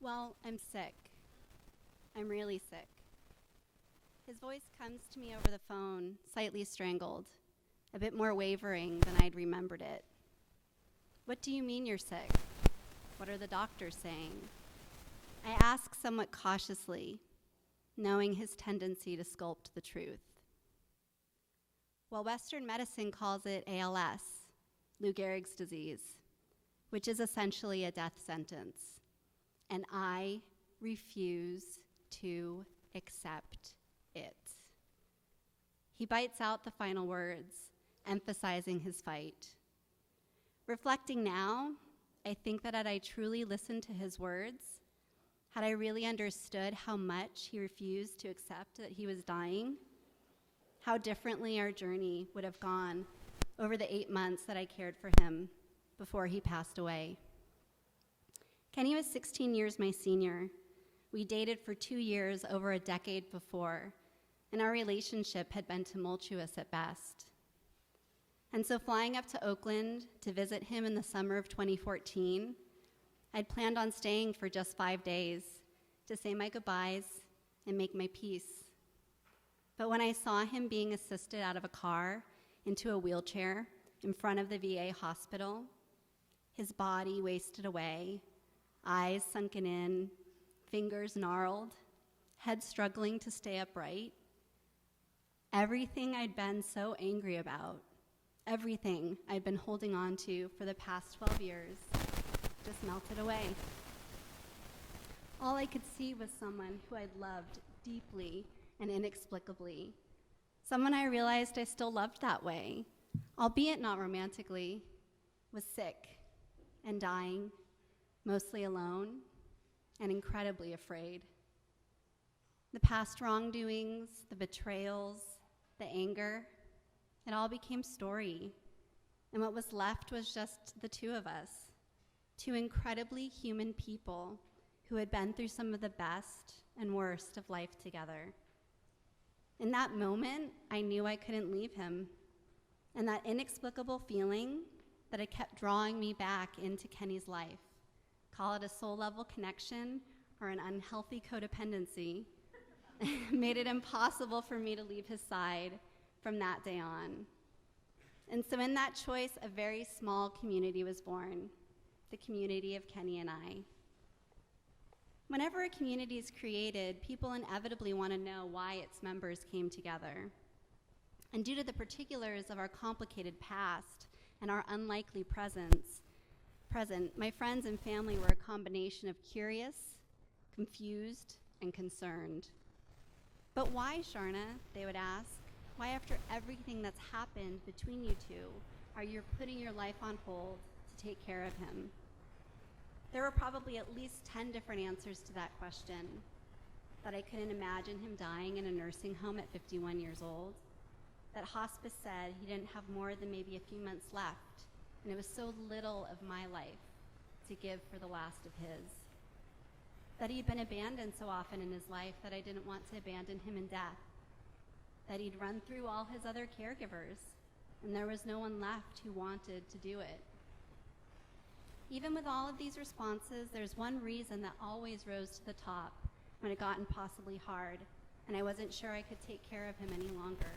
Well, I'm sick. I'm really sick. His voice comes to me over the phone, slightly strangled, a bit more wavering than I'd remembered it. What do you mean you're sick? What are the doctors saying? I ask somewhat cautiously, knowing his tendency to sculpt the truth. Well, Western medicine calls it ALS, Lou Gehrig's disease, which is essentially a death sentence. And I refuse to accept it. He bites out the final words, emphasizing his fight. Reflecting now, I think that had I truly listened to his words, had I really understood how much he refused to accept that he was dying, how differently our journey would have gone over the 8 months that I cared for him before he passed away. Kenny was 16 years my senior. We dated for 2 years over a decade before, and our relationship had been tumultuous at best. And so flying up to Oakland to visit him in the summer of 2014, I'd planned on staying for just 5 days to say my goodbyes and make my peace. But when I saw him being assisted out of a car into a wheelchair in front of the VA hospital, his body wasted away, eyes sunken in, fingers gnarled, head struggling to stay upright, everything I'd been so angry about, everything I'd been holding on to for the past 12 years, just melted away. All I could see was someone who I'd loved deeply and inexplicably, someone I realized I still loved that way, albeit not romantically, was sick and dying, mostly alone, and incredibly afraid. The past wrongdoings, the betrayals, the anger, it all became story. And what was left was just the two of us, two incredibly human people who had been through some of the best and worst of life together. In that moment, I knew I couldn't leave him. And that inexplicable feeling that had kept drawing me back into Kenny's life, call it a soul-level connection or an unhealthy codependency, made it impossible for me to leave his side from that day on. And so in that choice, a very small community was born, the community of Kenny and I. Whenever a community is created, people inevitably want to know why its members came together. And due to the particulars of our complicated past and our unlikely present, my friends and family were a combination of curious, confused, and concerned. But why, Sharna, they would ask, why after everything that's happened between you two are you putting your life on hold to take care of him? There were probably at least 10 different answers to that question. That I couldn't imagine him dying in a nursing home at 51 years old. That hospice said he didn't have more than maybe a few months left, and it was so little of my life to give for the last of his. That he'd been abandoned so often in his life that I didn't want to abandon him in death. That he'd run through all his other caregivers, and there was no one left who wanted to do it. Even with all of these responses, there's one reason that always rose to the top when it got impossibly hard, and I wasn't sure I could take care of him any longer.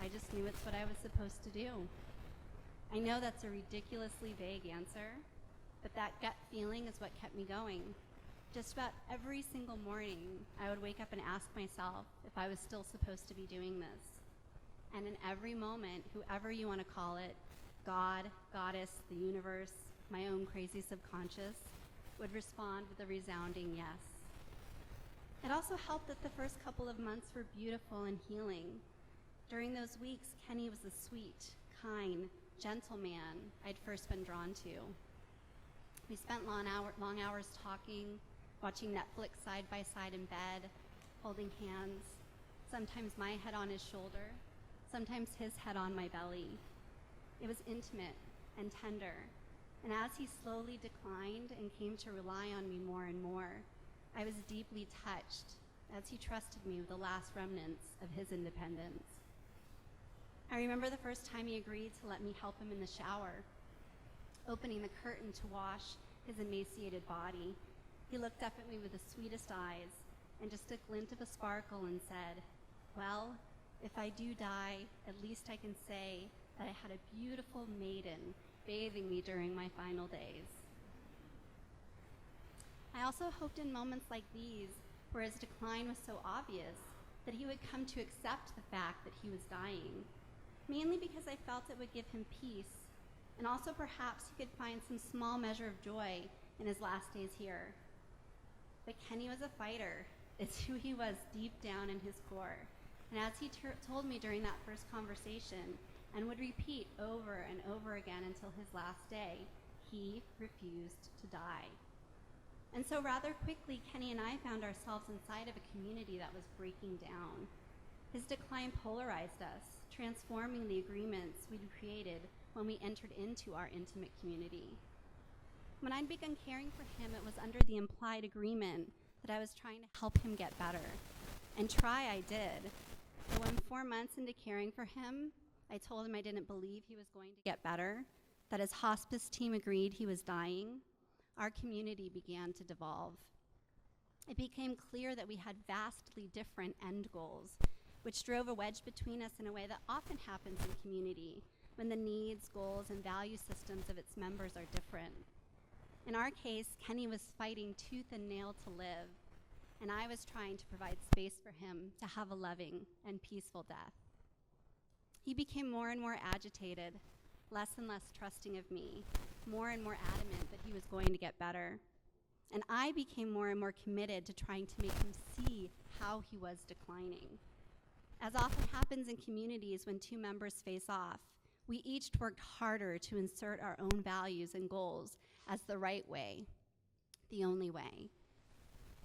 I just knew it's what I was supposed to do. I know that's a ridiculously vague answer, but that gut feeling is what kept me going. Just about every single morning, I would wake up and ask myself if I was still supposed to be doing this. And in every moment, whoever you want to call it, God, Goddess, the universe, my own crazy subconscious, would respond with a resounding yes. It also helped that the first couple of months were beautiful and healing. During those weeks, Kenny was the sweet, kind, gentle man I'd first been drawn to. We spent long hours talking, watching Netflix side by side in bed, holding hands, sometimes my head on his shoulder, sometimes his head on my belly. It was intimate and tender, and as he slowly declined and came to rely on me more and more, I was deeply touched as he trusted me with the last remnants of his independence. I remember the first time he agreed to let me help him in the shower, opening the curtain to wash his emaciated body, He looked up at me with the sweetest eyes and just a glint of a sparkle and said, "Well, if I do die, at least I can say that I had a beautiful maiden bathing me during my final days." I also hoped in moments like these, where his decline was so obvious, that he would come to accept the fact that he was dying, mainly because I felt it would give him peace, and also perhaps he could find some small measure of joy in his last days here. But Kenny was a fighter. It's who he was deep down in his core. And as he told me during that first conversation, and would repeat over and over again until his last day, he refused to die. And so rather quickly, Kenny and I found ourselves inside of a community that was breaking down. His decline polarized us, transforming the agreements we'd created when we entered into our intimate community. When I'd begun caring for him, it was under the implied agreement that I was trying to help him get better. And try I did. But when 4 months into caring for him, I told him I didn't believe he was going to get better, that his hospice team agreed he was dying, our community began to devolve. It became clear that we had vastly different end goals, which drove a wedge between us in a way that often happens in community, when the needs, goals, and value systems of its members are different. In our case, Kenny was fighting tooth and nail to live, and I was trying to provide space for him to have a loving and peaceful death. He became more and more agitated, less and less trusting of me, more and more adamant that he was going to get better. And I became more and more committed to trying to make him see how he was declining. As often happens in communities when two members face off, we each worked harder to insert our own values and goals as the right way, the only way.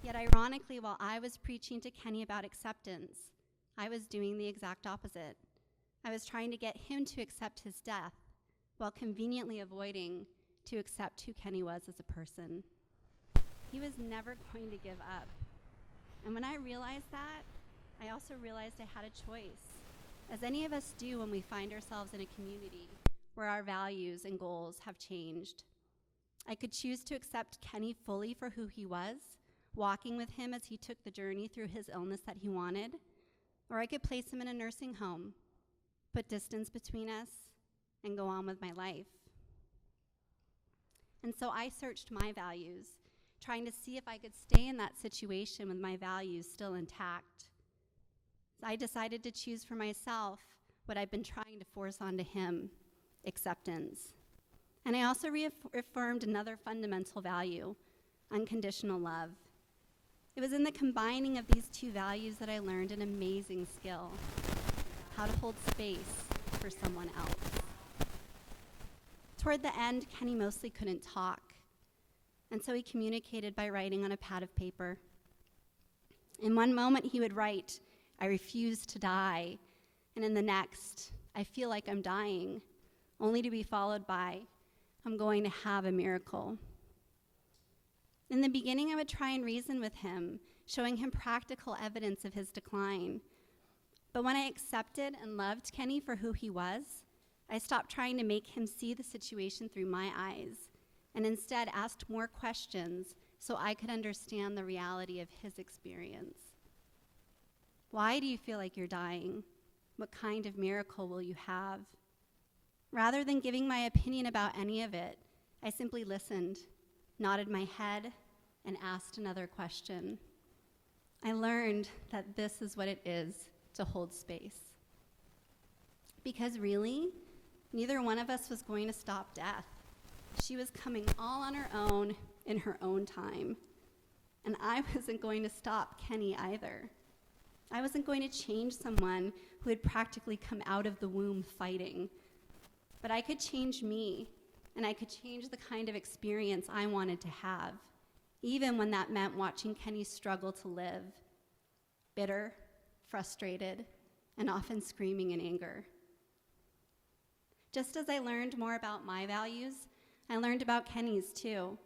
Yet ironically, while I was preaching to Kenny about acceptance, I was doing the exact opposite. I was trying to get him to accept his death while conveniently avoiding to accept who Kenny was as a person. He was never going to give up. And when I realized that, I also realized I had a choice, as any of us do when we find ourselves in a community where our values and goals have changed. I could choose to accept Kenny fully for who he was, walking with him as he took the journey through his illness that he wanted, or I could place him in a nursing home, put distance between us, and go on with my life. And so I searched my values, trying to see if I could stay in that situation with my values still intact. I decided to choose for myself what I've been trying to force onto him, acceptance. And I also reaffirmed another fundamental value, unconditional love. It was in the combining of these two values that I learned an amazing skill, how to hold space for someone else. Toward the end, Kenny mostly couldn't talk, and so he communicated by writing on a pad of paper. In one moment, he would write, "I refuse to die," and in the next, "I feel like I'm dying," only to be followed by, "I'm going to have a miracle." In the beginning, I would try and reason with him, showing him practical evidence of his decline. But when I accepted and loved Kenny for who he was, I stopped trying to make him see the situation through my eyes, and instead asked more questions so I could understand the reality of his experience. Why do you feel like you're dying? What kind of miracle will you have? Rather than giving my opinion about any of it, I simply listened, nodded my head, and asked another question. I learned that this is what it is to hold space. Because really, neither one of us was going to stop death. She was coming all on her own in her own time. And I wasn't going to stop Kenny either. I wasn't going to change someone who had practically come out of the womb fighting. But I could change me, and I could change the kind of experience I wanted to have, even when that meant watching Kenny struggle to live, bitter, frustrated, and often screaming in anger. Just as I learned more about my values, I learned about Kenny's too.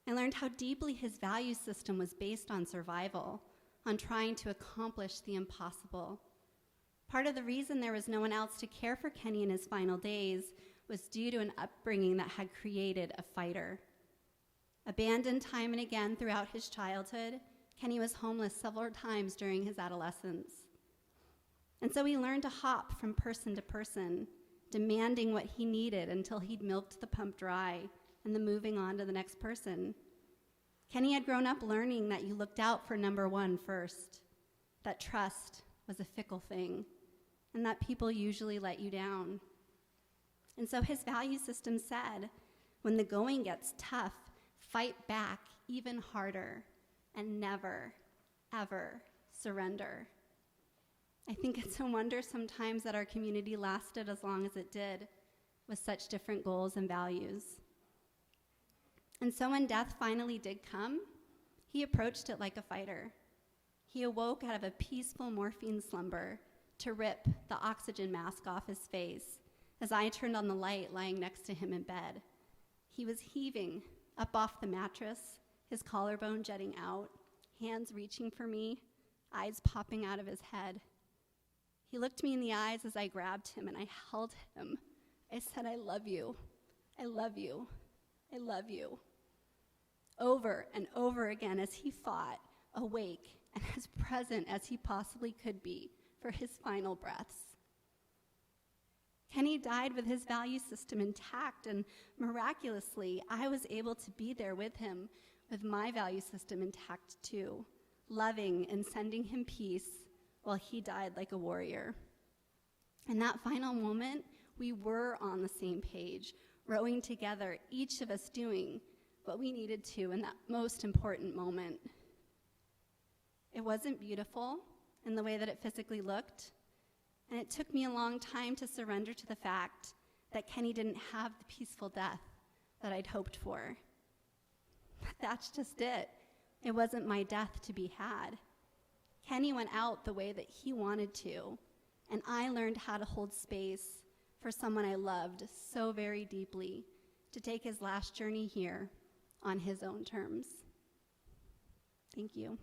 I learned how deeply his value system was based on survival, on trying to accomplish the impossible. Part of the reason there was no one else to care for Kenny in his final days was due to an upbringing that had created a fighter. Abandoned time and again throughout his childhood, Kenny was homeless several times during his adolescence. And so he learned to hop from person to person, demanding what he needed until he'd milked the pump dry and then moving on to the next person. Kenny had grown up learning that you looked out for number one first, that trust was a fickle thing, and that people usually let you down. And so his value system said, when the going gets tough, fight back even harder and never, ever surrender. I think it's a wonder sometimes that our community lasted as long as it did with such different goals and values. And so when death finally did come, he approached it like a fighter. He awoke out of a peaceful morphine slumber to rip the oxygen mask off his face as I turned on the light lying next to him in bed. He was heaving up off the mattress, his collarbone jutting out, hands reaching for me, eyes popping out of his head. He looked me in the eyes as I grabbed him and I held him. I said, I love you. I love you. I love you. Over and over again as he fought, awake and as present as he possibly could be for his final breaths. Kenny died with his value system intact, and miraculously, I was able to be there with him with my value system intact too, loving and sending him peace while he died like a warrior. In that final moment, we were on the same page, rowing together, each of us doing what we needed to in that most important moment. It wasn't beautiful in the way that it physically looked, and it took me a long time to surrender to the fact that Kenny didn't have the peaceful death that I'd hoped for. But that's just it. It wasn't my death to be had. Kenny went out the way that he wanted to, and I learned how to hold space for someone I loved so very deeply to take his last journey here on his own terms. Thank you.